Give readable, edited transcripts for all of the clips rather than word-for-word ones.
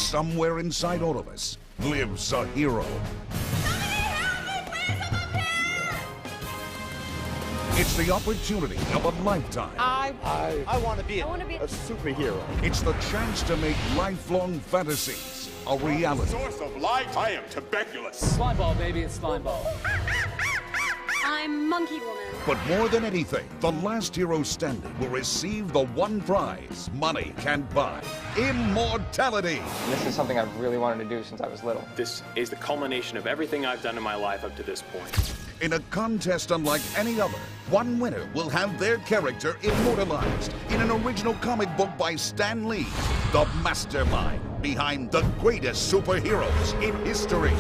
somewhere inside all of us lives a hero. It's the opportunity of a lifetime. I want to be a superhero. It's the chance to make lifelong fantasies a reality. Source of life? I am tuberculous. Slime ball, baby, it's slime ball. I'm Monkey Woman. But more than anything, the last hero standing will receive the one prize money can't buy: immortality. This is something I've really wanted to do since I was little. This is the culmination of everything I've done in my life up to this point. In a contest unlike any other, one winner will have their character immortalized in an original comic book by Stan Lee, the mastermind behind the greatest superheroes in history.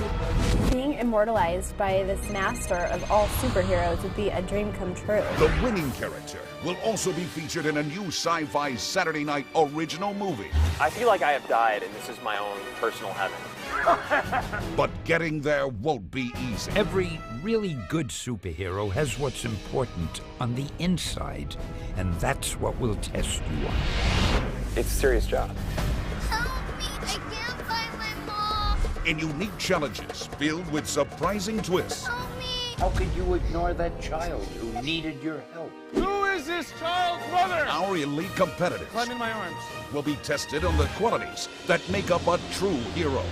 Being immortalized by this master of all superheroes would be a dream come true. The winning character will also be featured in a new sci-fi Saturday night original movie. I feel like I have died, and this is my own personal heaven. But getting there won't be easy. Every really good superhero has what's important on the inside, and that's what we'll test you on. It's a serious job. Help me! I can't find my mom. In unique challenges filled with surprising twists. Help me! How could you ignore that child who needed your help? Who is this child's mother? Our elite competitors Climb in my arms. will be tested on the qualities that make up a true hero.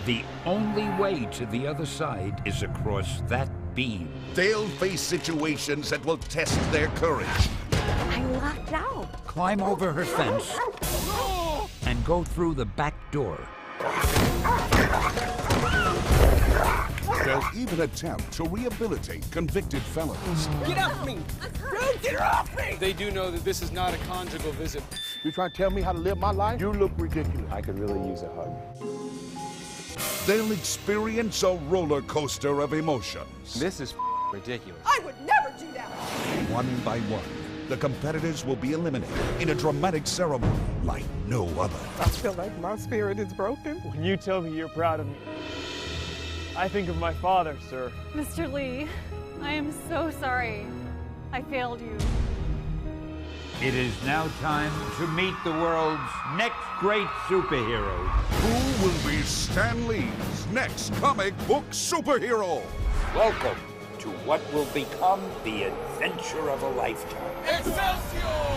The only way to the other side is across that beam. They'll face situations that will test their courage. I'm locked out. Climb over her fence and go through the back door. They'll even attempt to rehabilitate convicted felons. Get off me! Bro, get off me! They do know that this is not a conjugal visit. You trying to tell me how to live my life? You look ridiculous. I could really use a hug. They'll experience a roller coaster of emotions. This is ridiculous. I would never do that. One by one, the competitors will be eliminated in a dramatic ceremony like no other. I feel like my spirit is broken. When you tell me you're proud of me, I think of my father, sir. Mr. Lee, I am so sorry. I failed you. It is now time to meet the world's next great superhero. Who will be Stan Lee's next comic book superhero? Welcome to what will become the adventure of a lifetime. Excelsior!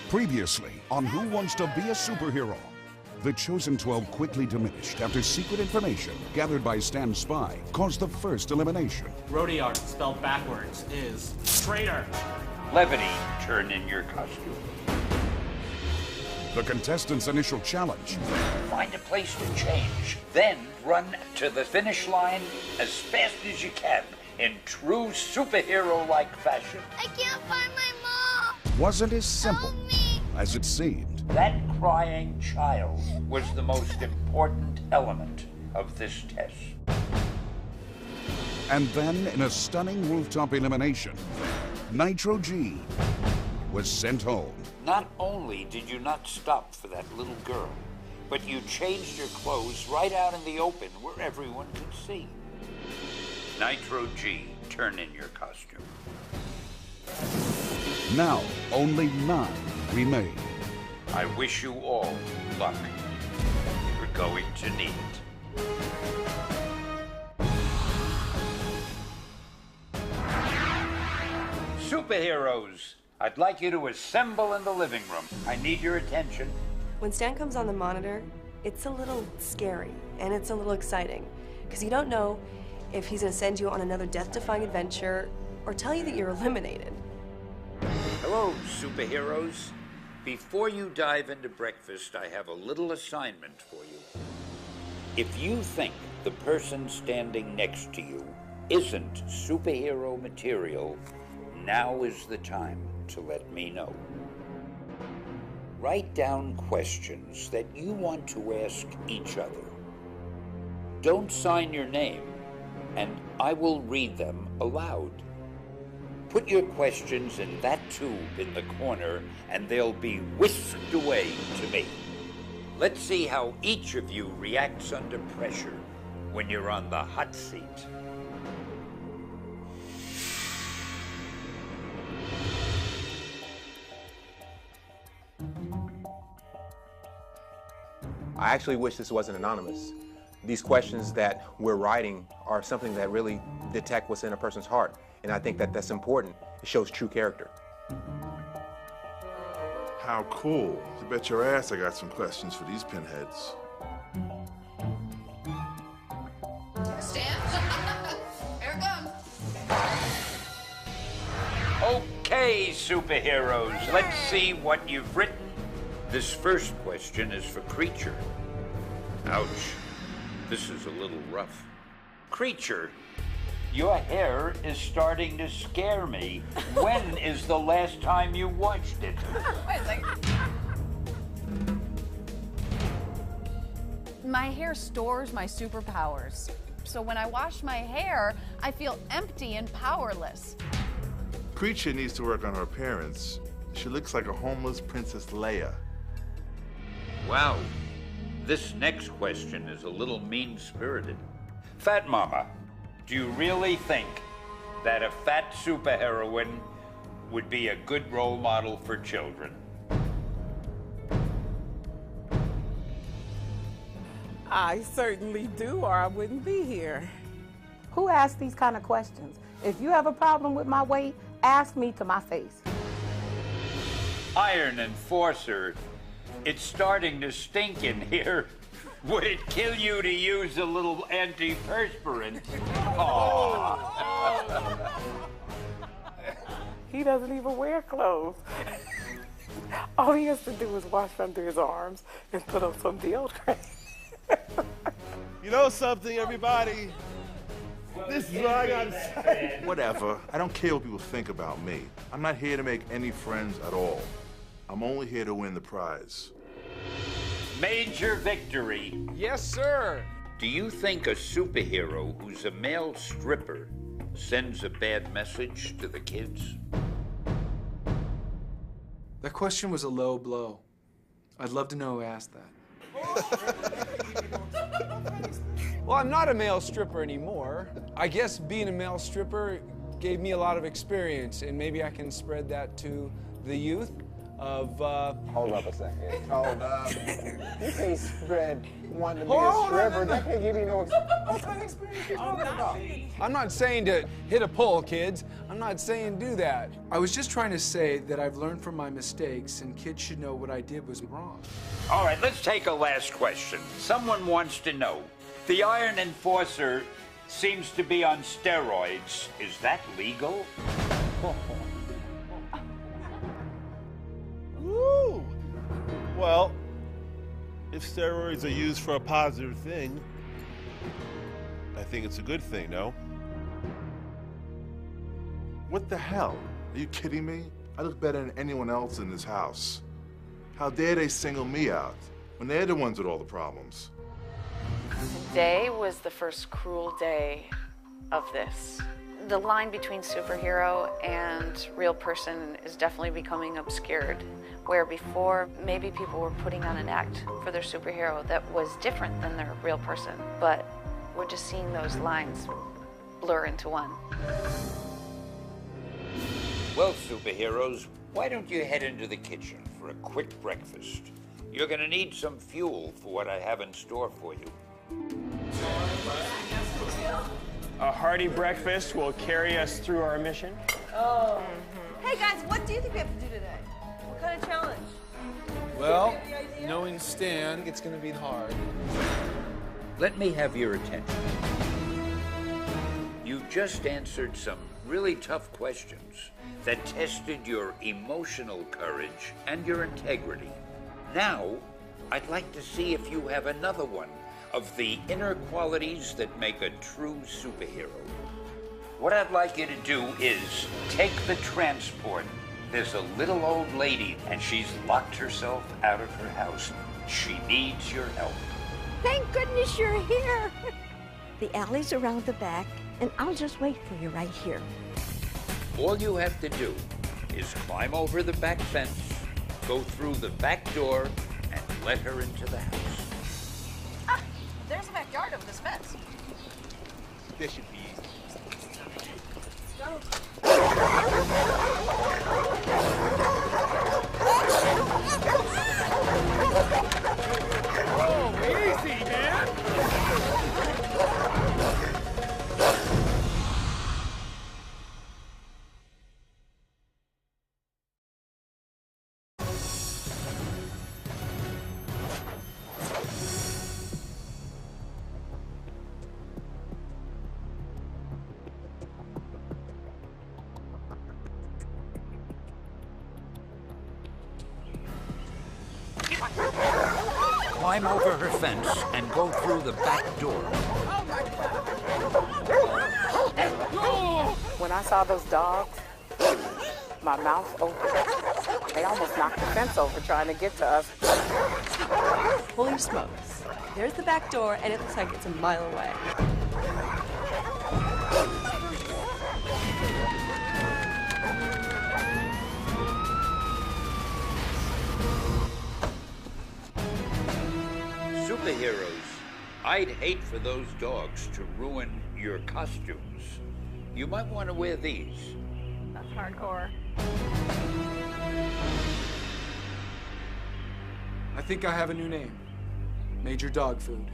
Previously on Who Wants to Be a Superhero, the Chosen 12 quickly diminished after secret information gathered by Stan's spy caused the first elimination. Rodiart, spelled backwards, is traitor. Levity, turn in your costume. The contestants' initial challenge: Find a place to change, then run to the finish line as fast as you can in true superhero-like fashion. I can't find my mom. wasn't as simple Help me. as it seemed. That crying child was the most important element of this test. And then, in a stunning rooftop elimination, Nitro G was sent home. Not only did you not stop for that little girl, but you changed your clothes right out in the open where everyone could see. Nitro G, turn in your costume. Now, only 9 remain. I wish you all luck. You're going to need it. Superheroes, I'd like you to assemble in the living room. I need your attention. When Stan comes on the monitor, it's a little scary and it's a little exciting because you don't know if he's going to send you on another death-defying adventure or tell you that you're eliminated. Hello, superheroes. Before you dive into breakfast, I have a little assignment for you. If you think the person standing next to you isn't superhero material, now is the time to let me know. Write down questions that you want to ask each other. Don't sign your name, and I will read them aloud. Put your questions in that tube in the corner, and they'll be whisked away to me. Let's see how each of you reacts under pressure when you're on the hot seat. I actually wish this wasn't anonymous. These questions that we're writing are something that really detect what's in a person's heart. And I think that that's important. It shows true character. How cool. You bet your ass I got some questions for these pinheads. Stand. Here it comes. Okay, superheroes, let's see what you've written. This first question is for Creature. Ouch, this is a little rough. Creature, your hair is starting to scare me. When is the last time you washed it? Wait a second. My hair stores my superpowers. So when I wash my hair, I feel empty and powerless. Creature needs to work on her appearance. She looks like a homeless Princess Leia. Wow, this next question is a little mean-spirited. Fat Mama, do you really think that a fat superheroine would be a good role model for children? I certainly do, or I wouldn't be here. Who asks these kind of questions? If you have a problem with my weight, ask me to my face. Iron Enforcer, it's starting to stink in here. Would it kill you to use a little antiperspirant? He doesn't even wear clothes. All he has to do is wash under his arms and put on some deodorant. You know something, everybody? This is what I gotta say. Whatever. I don't care what people think about me. I'm not here to make any friends at all. I'm only here to win the prize. Major victory. Yes, sir. Do you think a superhero who's a male stripper sends a bad message to the kids? That question was a low blow. I'd love to know who asked that. Well, I'm not a male stripper anymore. I guess being a male stripper gave me a lot of experience, and maybe I can spread that to the youth of, Hold up a second. Hold up. You can't spread one to be Hold a on, stripper. That can't give you no what kind of experience you talking about? I'm not saying to hit a pole, kids. I'm not saying do that. I was just trying to say that I've learned from my mistakes, and kids should know what I did was wrong. All right, let's take a last question. Someone wants to know, the Iron Enforcer seems to be on steroids. Is that legal? Woo! Well, if steroids are used for a positive thing, I think it's a good thing, no? What the hell? Are you kidding me? I look better than anyone else in this house. How dare they single me out when they're the ones with all the problems? Today was the first cruel day of this. The line between superhero and real person is definitely becoming obscured, where before maybe people were putting on an act for their superhero that was different than their real person, but we're just seeing those lines blur into one. Well, superheroes, why don't you head into the kitchen for a quick breakfast? You're gonna need some fuel for what I have in store for you. A hearty breakfast will carry us through our mission. Oh. Hey guys, what do you think we have to do today? What kind of challenge? Well, knowing Stan, it's gonna be hard. Let me have your attention. You just answered some really tough questions that tested your emotional courage and your integrity. Now, I'd like to see if you have another one of the inner qualities that make a true superhero. What I'd like you to do is take the transport. There's a little old lady, and she's locked herself out of her house. She needs your help. Thank goodness you're here. The alley's around the back, and I'll just wait for you right here. All you have to do is climb over the back fence, go through the back door, and let her into the house. Ah, there's a backyard over this fence. This should be easy. Oh, easy, man! Climb over her fence and go through the back door. When I saw those dogs, my mouth opened. They almost knocked the fence over trying to get to us. Holy smokes. There's the back door, and it looks like it's a mile away. Superheroes, I'd hate for those dogs to ruin your costumes. You might want to wear these. That's hardcore. I think I have a new name. Major Dog Food.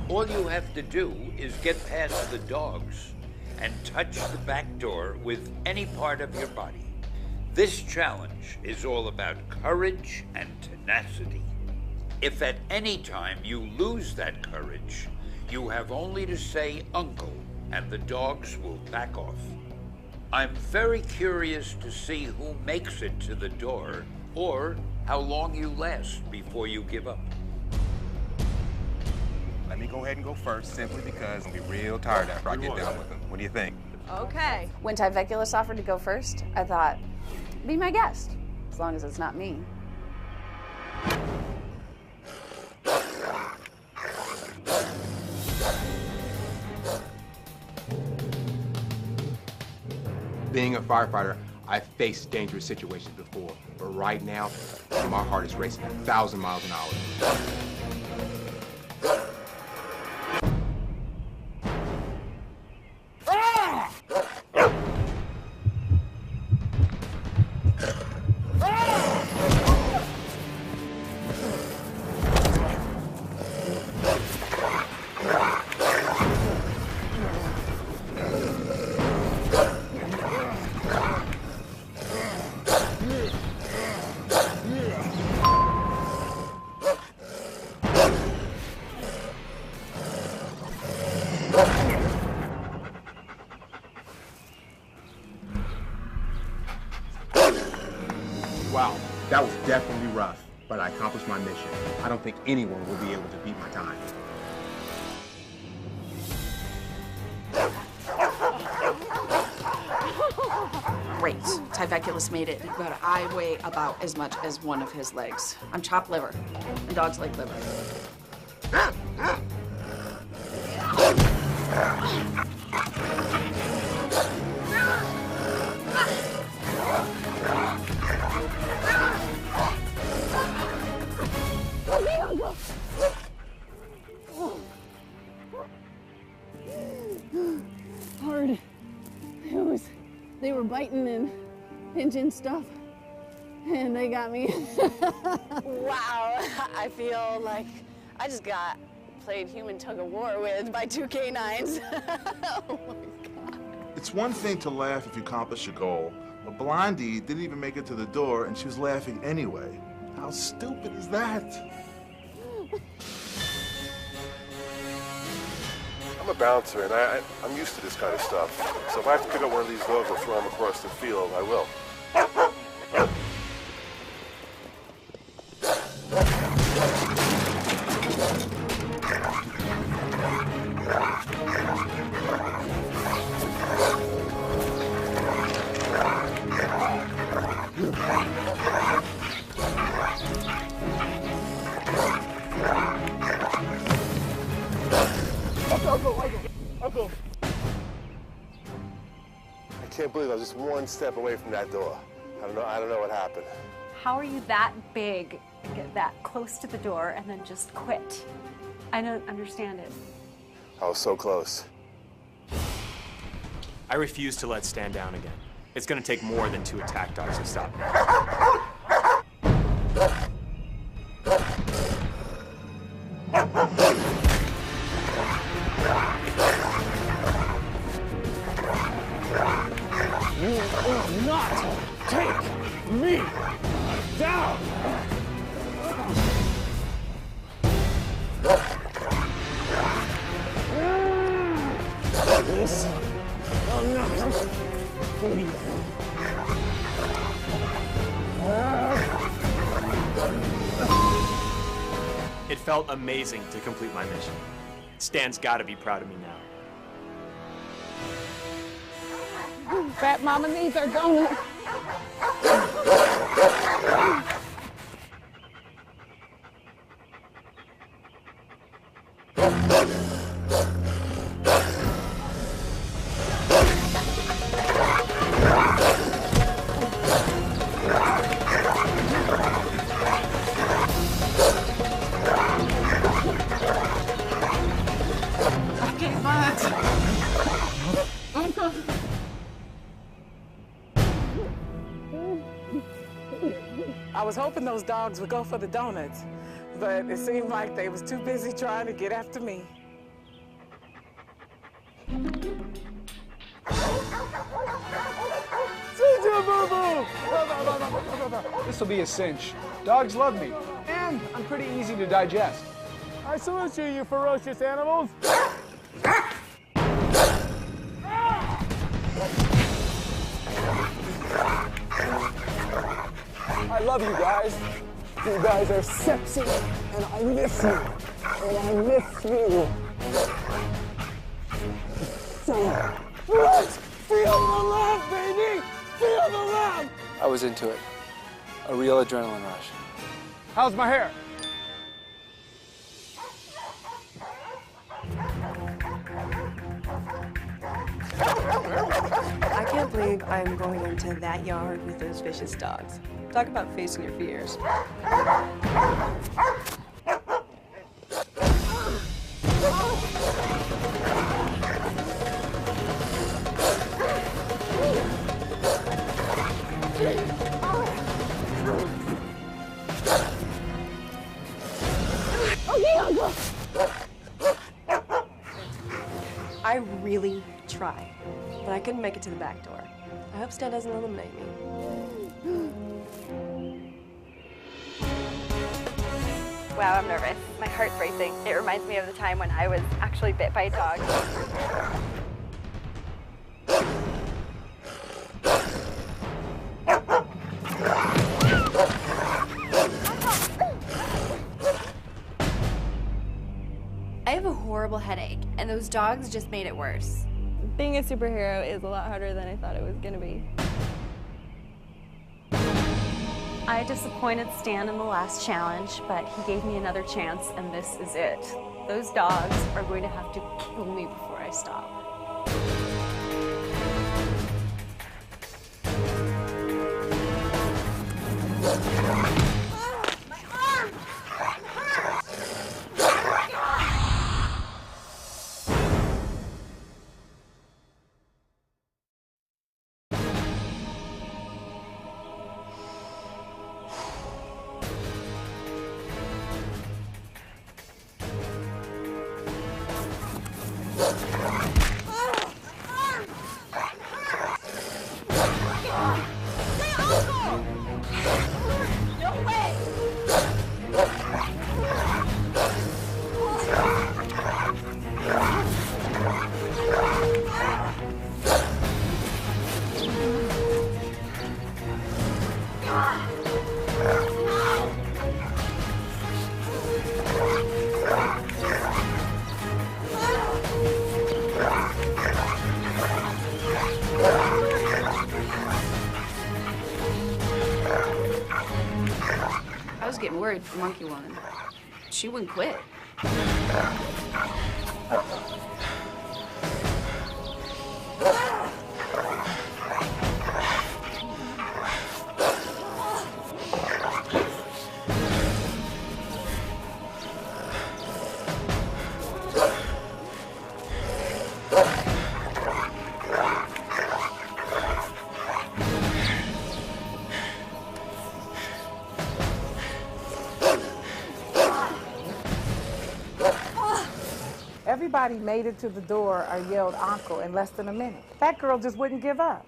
All you have to do is get past the dogs and touch the back door with any part of your body. This challenge is all about courage and tenacity. If at any time you lose that courage, you have only to say uncle and the dogs will back off. I'm very curious to see who makes it to the door or how long you last before you give up. Let me go ahead and go first, simply because I'll be real tired after I get done with them. What do you think? Okay. When Tyveculus offered to go first, I thought, be my guest, as long as it's not me. Being a firefighter, I've faced dangerous situations before, but right now, my heart is racing at 1,000 miles an hour. Wow, that was definitely rough, but I accomplished my mission. I don't think anyone will be able to beat my time. Great. Tyveculus made it, but I weigh about as much as one of his legs. I'm chopped liver, and dogs like liver. Hard. They were biting and pinching stuff, and they got me. Wow, I feel like I just got played human tug-of-war with by two canines. Oh my God. It's one thing to laugh if you accomplish your goal, but Blondie didn't even make it to the door, and she was laughing anyway. How stupid is that? I'm a bouncer, and I'm used to this kind of stuff. So if I have to pick up one of these dogs and throw them across the field, I will. Uncle! I can't believe I was just one step away from that door. I don't know what happened. How are you that big, get that close to the door, and then just quit? I don't understand it. I was so close. I refuse to let Stan down again. It's gonna take more than 2 attack dogs to stop me. You will not take me down! This will not be. It felt amazing to complete my mission. Stan's gotta be proud of me now. Fat Mama needs her donut. I was hoping those dogs would go for the donuts, but it seemed like they was too busy trying to get after me. This will be a cinch. Dogs love me, and I'm pretty easy to digest. I salute you, you ferocious animals. I love you guys. You guys are sexy, and I miss you. And I miss you. So, let's feel the love, baby! Feel the love! I was into it. A real adrenaline rush. How's my hair? I can't believe I'm going into that yard with those vicious dogs. Talk about facing your fears. Okay, Uncle. I really tried, but I couldn't make it to the back door. I hope Stan doesn't eliminate me. Wow, I'm nervous. My heart's racing. It reminds me of the time when I was actually bit by a dog. I have a horrible headache, and those dogs just made it worse. Being a superhero is a lot harder than I thought it was gonna be. I disappointed Stan in the last challenge, but he gave me another chance, and this is it. Those dogs are going to have to kill me before I stop. I was getting worried for Monkey Woman. She wouldn't quit. Everybody made it to the door or yelled uncle in less than a minute. That girl just wouldn't give up.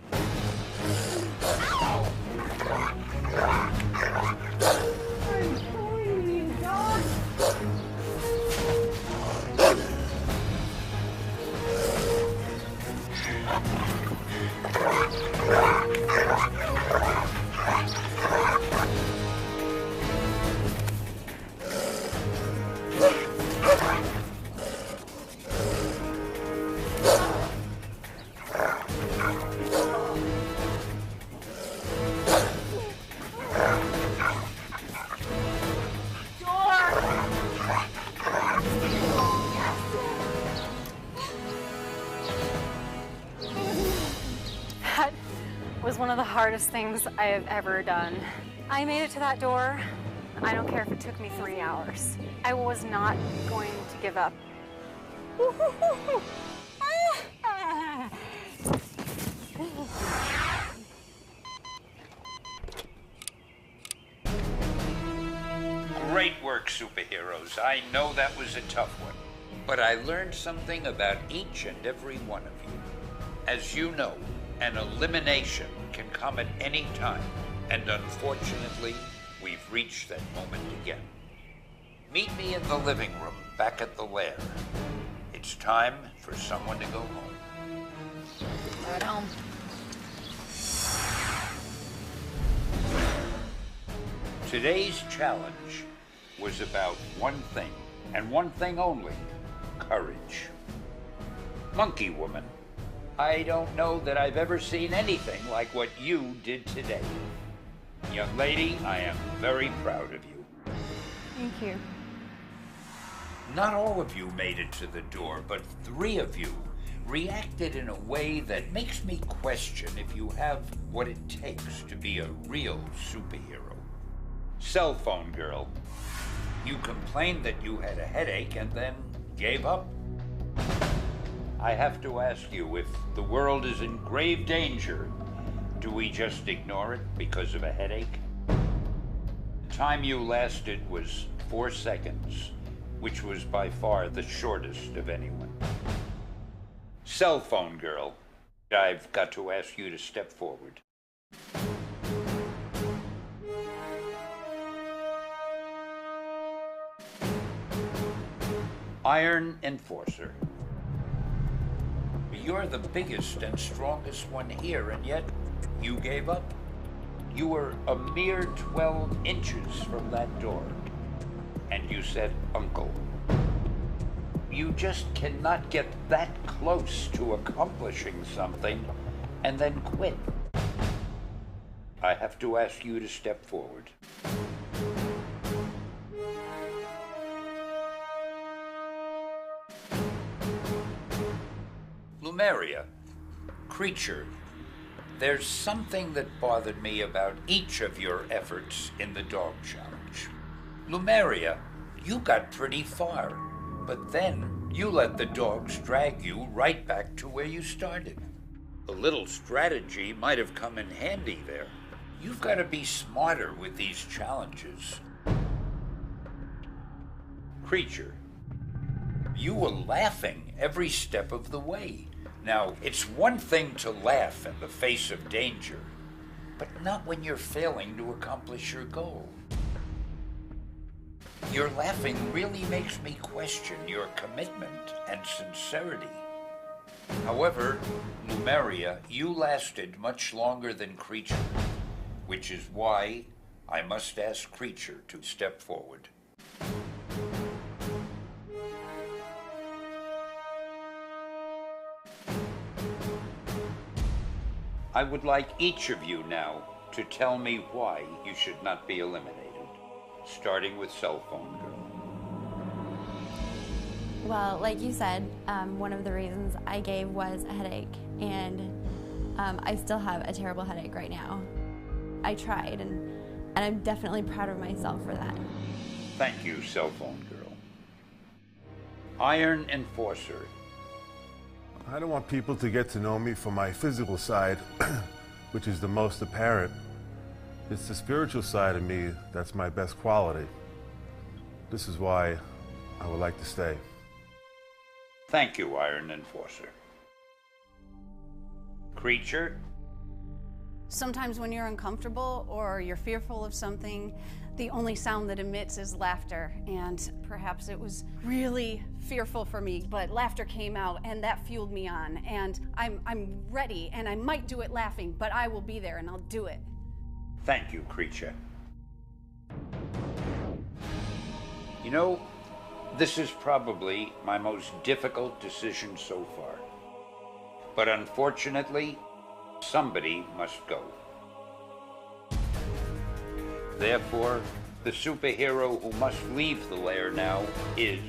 That was one of the hardest things I have ever done. I made it to that door. I don't care if it took me 3 hours. I was not going to give up. Great work, superheroes. I know that was a tough one, but I learned something about each and every one of you. As you know, an elimination can come at any time, and unfortunately, we've reached that moment again. Meet me in the living room back at the lair. It's time for someone to go home. Right home. Today's challenge was about one thing, and one thing only: courage. Monkey Woman, I don't know that I've ever seen anything like what you did today. Young lady, I am very proud of you. Thank you. Not all of you made it to the door, but 3 of you reacted in a way that makes me question if you have what it takes to be a real superhero. Cell phone girl, you complained that you had a headache and then gave up. I have to ask you, if the world is in grave danger, do we just ignore it because of a headache? The time you lasted was 4 seconds, which was by far the shortest of anyone. Cell phone girl, I've got to ask you to step forward. Iron Enforcer. You're the biggest and strongest one here, and yet you gave up. You were a mere 12 inches from that door, and you said, "Uncle." You just cannot get that close to accomplishing something and then quit. I have to ask you to step forward. Lumeria, creature, there's something that bothered me about each of your efforts in the dog challenge. Lumeria, you got pretty far, but then you let the dogs drag you right back to where you started. A little strategy might have come in handy there. You've got to be smarter with these challenges. Creature, you were laughing every step of the way. Now, it's one thing to laugh in the face of danger, but not when you're failing to accomplish your goal. Your laughing really makes me question your commitment and sincerity. However, Lumeria, you lasted much longer than Creature, which is why I must ask Creature to step forward. I would like each of you now to tell me why you should not be eliminated, starting with Cell Phone Girl. Well, like you said, one of the reasons I gave was a headache, and I still have a terrible headache right now. I tried, and I'm definitely proud of myself for that. Thank you, cell phone girl. Iron Enforcer. I don't want people to get to know me from my physical side, which is the most apparent. It's the spiritual side of me that's my best quality. This is why I would like to stay. Thank you, Iron Enforcer. Creature. Sometimes when you're uncomfortable or you're fearful of something, the only sound that emits is laughter. And perhaps it was really fearful for me, but laughter came out and that fueled me on. And I'm ready, and I might do it laughing, but I will be there and I'll do it. Thank you, Creature. You know, this is probably my most difficult decision so far. But unfortunately, somebody must go. Therefore, the superhero who must leave the lair now is...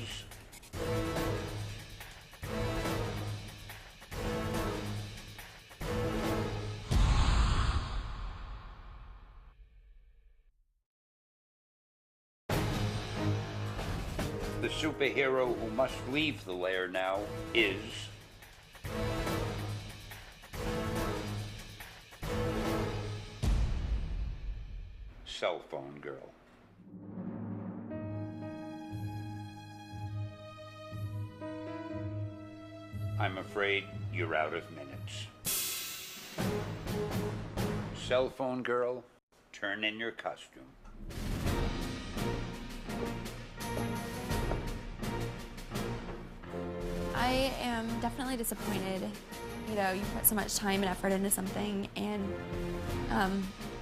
The superhero who must leave the lair now is... Cell phone girl. I'm afraid you're out of minutes. Cell phone girl, turn in your costume. I am definitely disappointed. You know, you put so much time and effort into something, and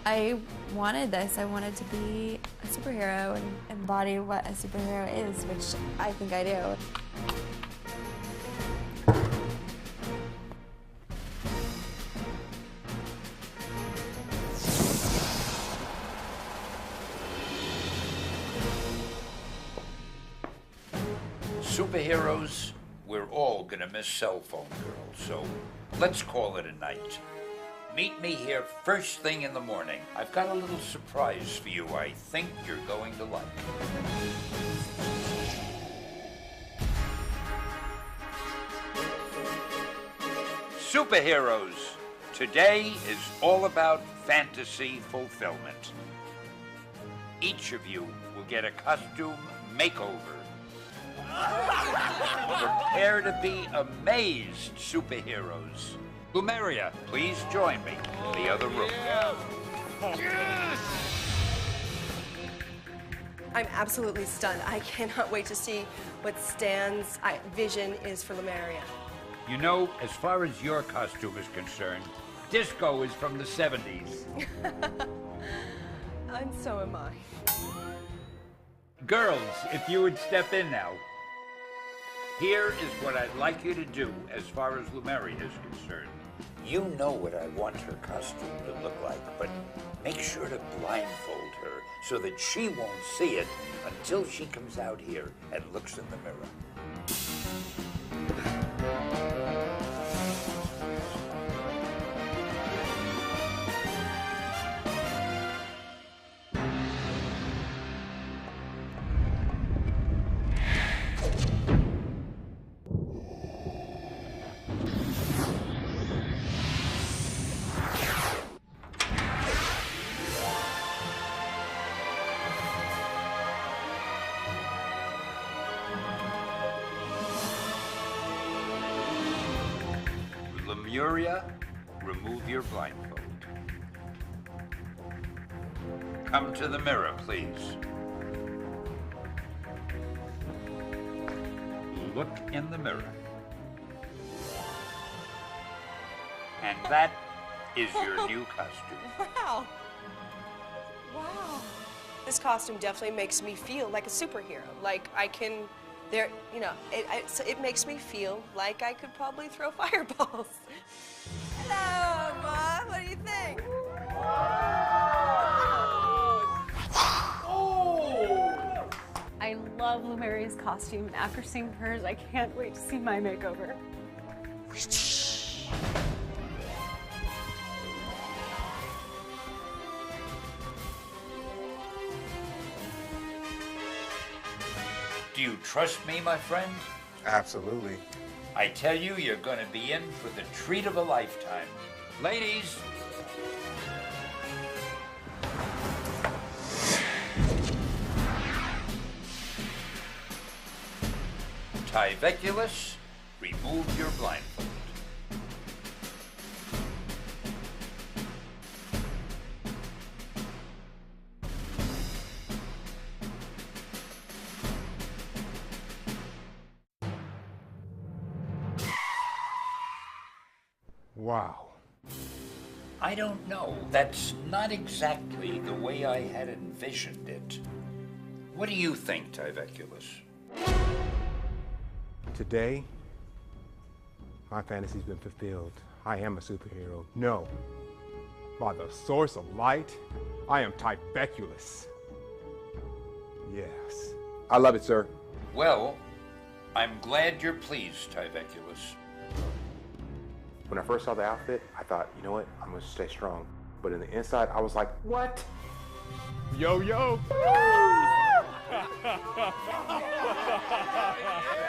I wanted this. I wanted to be a superhero and embody what a superhero is, which I think I do. Superheroes, we're all gonna miss Cell Phone Girl, so let's call it a night. Meet me here first thing in the morning. I've got a little surprise for you I think you're going to like. Superheroes, today is all about fantasy fulfillment. Each of you will get a costume makeover. Prepare to be amazed, superheroes. Lumeria, please join me in the other room. Yes! I'm absolutely stunned. I cannot wait to see what Stan's vision is for Lumeria. You know, as far as your costume is concerned, disco is from the 70s. And so am I. Girls, if you would step in now. Here is what I'd like you to do as far as Lumeria is concerned. You know what I want her costume to look like, but make sure to blindfold her so that she won't see it until she comes out here and looks in the mirror. Lemuria, remove your blindfold. Come to the mirror, please. Look in the mirror. And that is your new costume. Wow. Wow. This costume definitely makes me feel like a superhero. Like I can, it makes me feel like I could probably throw fireballs. Hello, Mom. What do you think? I love love Lumeria's costume, and after seeing hers, I can't wait to see my makeover. Do you trust me, my friend? Absolutely. I tell you, you're going to be in for the treat of a lifetime. Ladies. Tyveculus, remove your blindfold. Wow. I don't know. That's not exactly the way I had envisioned it. What do you think, Tyveculus? Today, my fantasy's been fulfilled. I am a superhero. No. By the source of light, I am Tyveculus. Yes. I love it, sir. Well, I'm glad you're pleased, Tyveculus. When I first saw the outfit, I thought, you know what? I'm gonna stay strong. But in the inside, I was like, what? Yo, yo.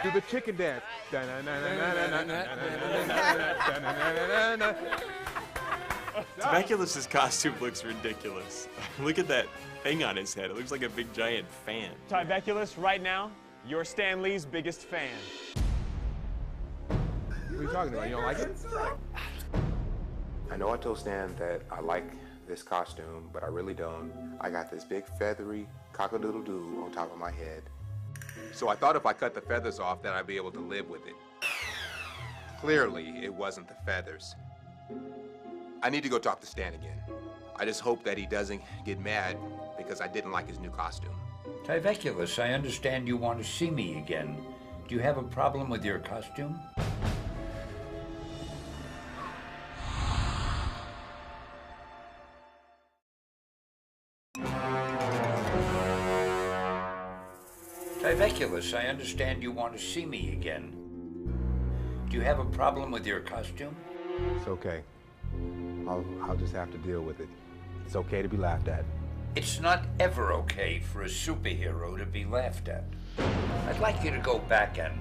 Do the chicken dance. Tyveculus's costume looks ridiculous. Look at that thing on his head. It looks like a big giant fan. Tyveculus, right now, you're Stan Lee's biggest fan. What are you talking about? You don't like it? I know I told Stan that I like this costume, but I really don't. I got this big feathery cock-a-doodle-doo on top of my head. So I thought if I cut the feathers off, that I'd be able to live with it. Clearly, it wasn't the feathers. I need to go talk to Stan again. I just hope that he doesn't get mad because I didn't like his new costume. Tyveculus, I understand you want to see me again. Do you have a problem with your costume? Tyveculus, I understand you want to see me again. Do you have a problem with your costume? It's okay. I'll just have to deal with it. It's okay to be laughed at. It's not ever okay for a superhero to be laughed at. I'd like you to go back and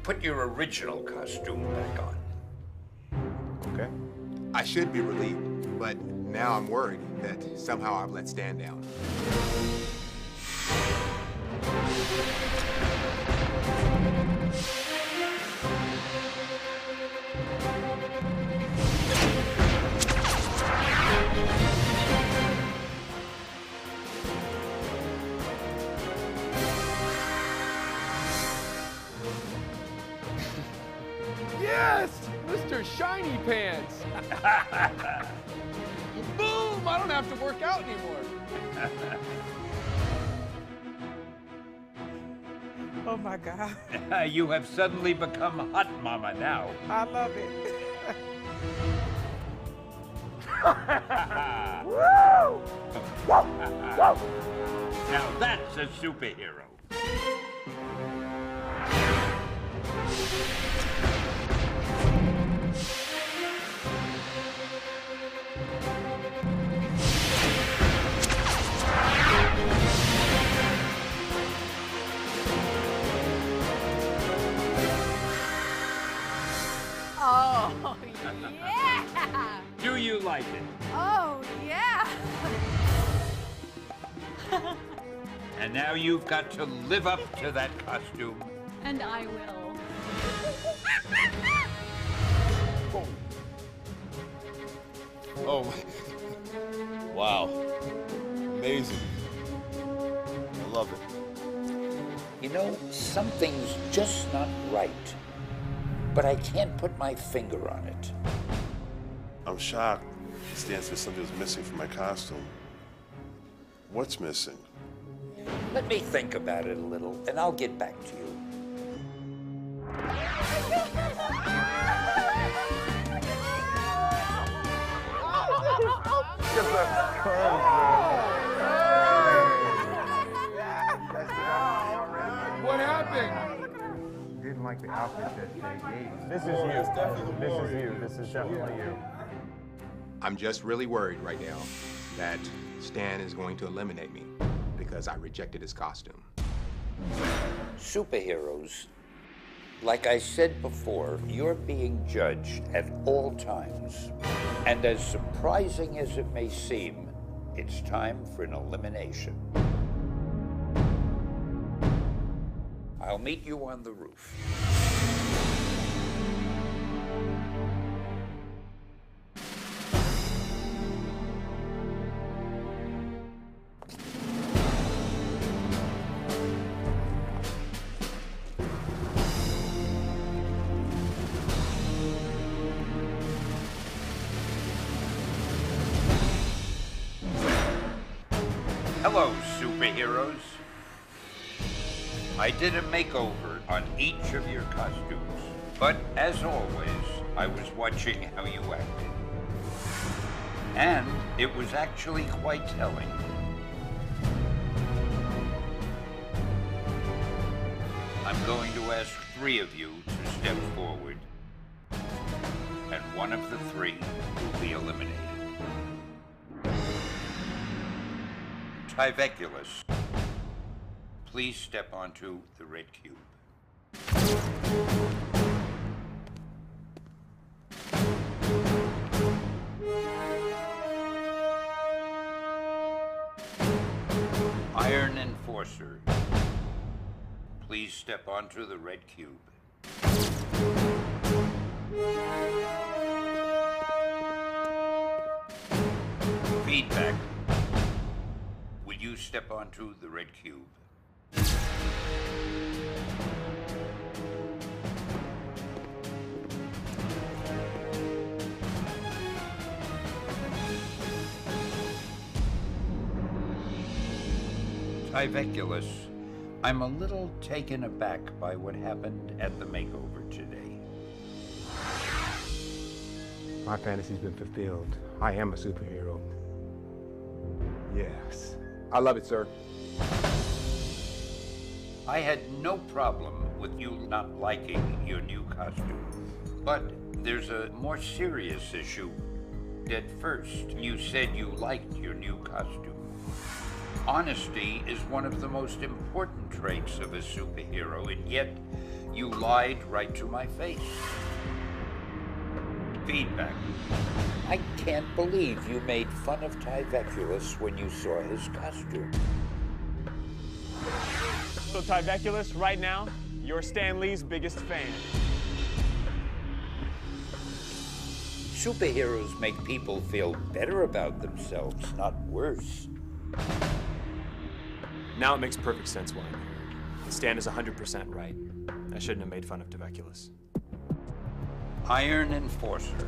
put your original costume back on. Okay. I should be relieved, but now I'm worried that somehow I've let Stan down. Yes! Mr. Shiny Pants! Boom! I don't have to work out anymore. Oh my God. You have suddenly become hot mama now. I love it. Woo! Now that's a superhero. Oh, yeah! Do you like it? Oh, yeah! And now you've got to live up to that costume. And I will. Oh, wow. Amazing. I love it. You know, something's just not right. But I can't put my finger on it. I'm shocked. Stan said something was missing from my costume. What's missing? Let me think about it a little, and I'll get back to you. happened? Didn't like the outfit that they gave you. This is you. This is you. This is definitely you. I'm just really worried right now that Stan is going to eliminate me because I rejected his costume. Superheroes, like I said before, you're being judged at all times. And as surprising as it may seem, it's time for an elimination. I'll meet you on the roof. Hello, superheroes. I did a makeover on each of your costumes, but as always, I was watching how you acted. And it was actually quite telling. I'm going to ask 3 of you to step forward, and one of the 3 will be eliminated. Tyveculus, please step onto the red cube. Iron Enforcer, please step onto the red cube. Feedback, will you step onto the red cube? Tyveculus, I'm a little taken aback by what happened at the makeover today. My fantasy's been fulfilled. I am a superhero. Yes. I love it, sir. I had no problem with you not liking your new costume, but there's a more serious issue. At first, you said you liked your new costume. Honesty is one of the most important traits of a superhero, and yet you lied right to my face. Feedback. I can't believe you made fun of Tyveculus when you saw his costume. So Tyveculus, right now, you're Stan Lee's biggest fan. Superheroes make people feel better about themselves, not worse. Now it makes perfect sense why I'm here. Stan is 100% right. I shouldn't have made fun of Tyveculus. Iron Enforcer.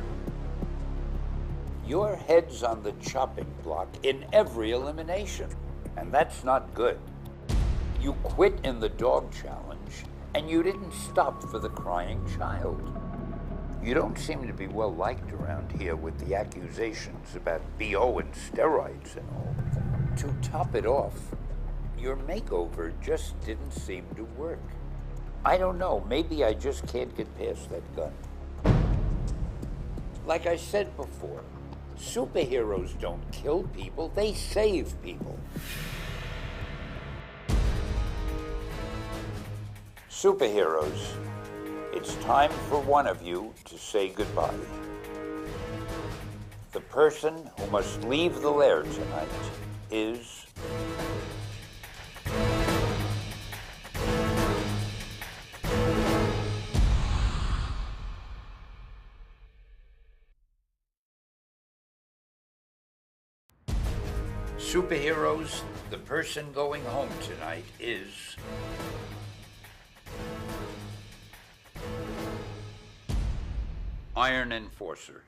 Your head's on the chopping block in every elimination, and that's not good. You quit in the dog challenge, and you didn't stop for the crying child. You don't seem to be well liked around here with the accusations about BO and steroids and all. To top it off, your makeover just didn't seem to work. I don't know, maybe I just can't get past that gun. Like I said before, superheroes don't kill people, they save people. Superheroes, it's time for one of you to say goodbye. The person who must leave the lair tonight is... Superheroes, the person going home tonight is... Iron Enforcer.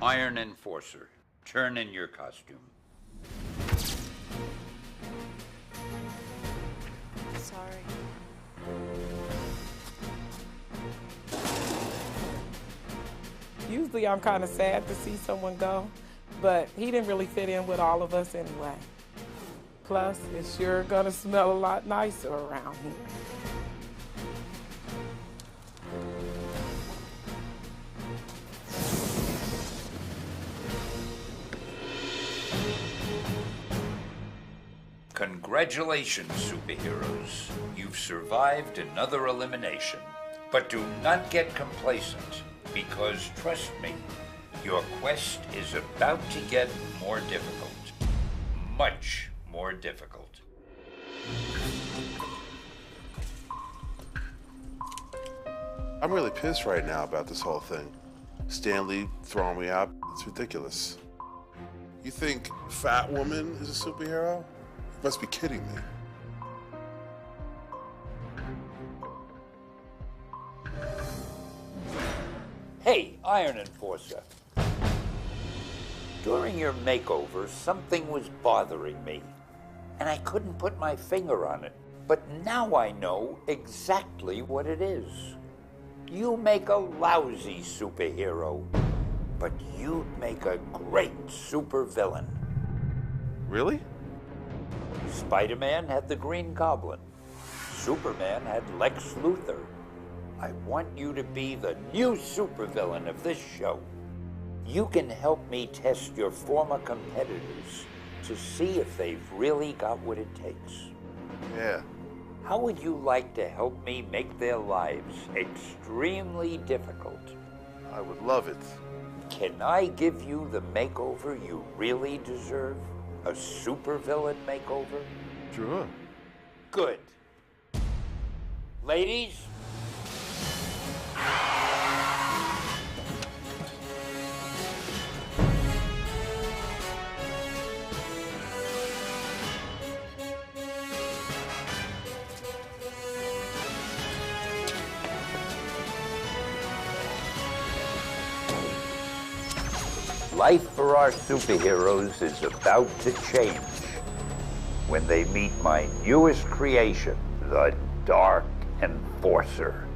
Iron Enforcer, turn in your costume. Sorry. Usually I'm kind of sad to see someone go, but he didn't really fit in with all of us anyway. Plus, it's sure gonna smell a lot nicer around here. Congratulations, superheroes. You've survived another elimination. But do not get complacent, because trust me, your quest is about to get more difficult. Much more difficult. I'm really pissed right now about this whole thing. Stanley throwing me out, it's ridiculous. You think Fat Woman is a superhero? You must be kidding me. Hey, Iron Enforcer. During your makeover, something was bothering me, and I couldn't put my finger on it. But now I know exactly what it is. You make a lousy superhero, but you'd make a great supervillain. Really? Spider-Man had the Green Goblin. Superman had Lex Luthor. I want you to be the new supervillain of this show. You can help me test your former competitors to see if they've really got what it takes. Yeah. How would you like to help me make their lives extremely difficult? I would love it. Can I give you the makeover you really deserve? A supervillain makeover? Sure. Good. Ladies? Life for our superheroes is about to change when they meet my newest creation, the Dark Enforcer.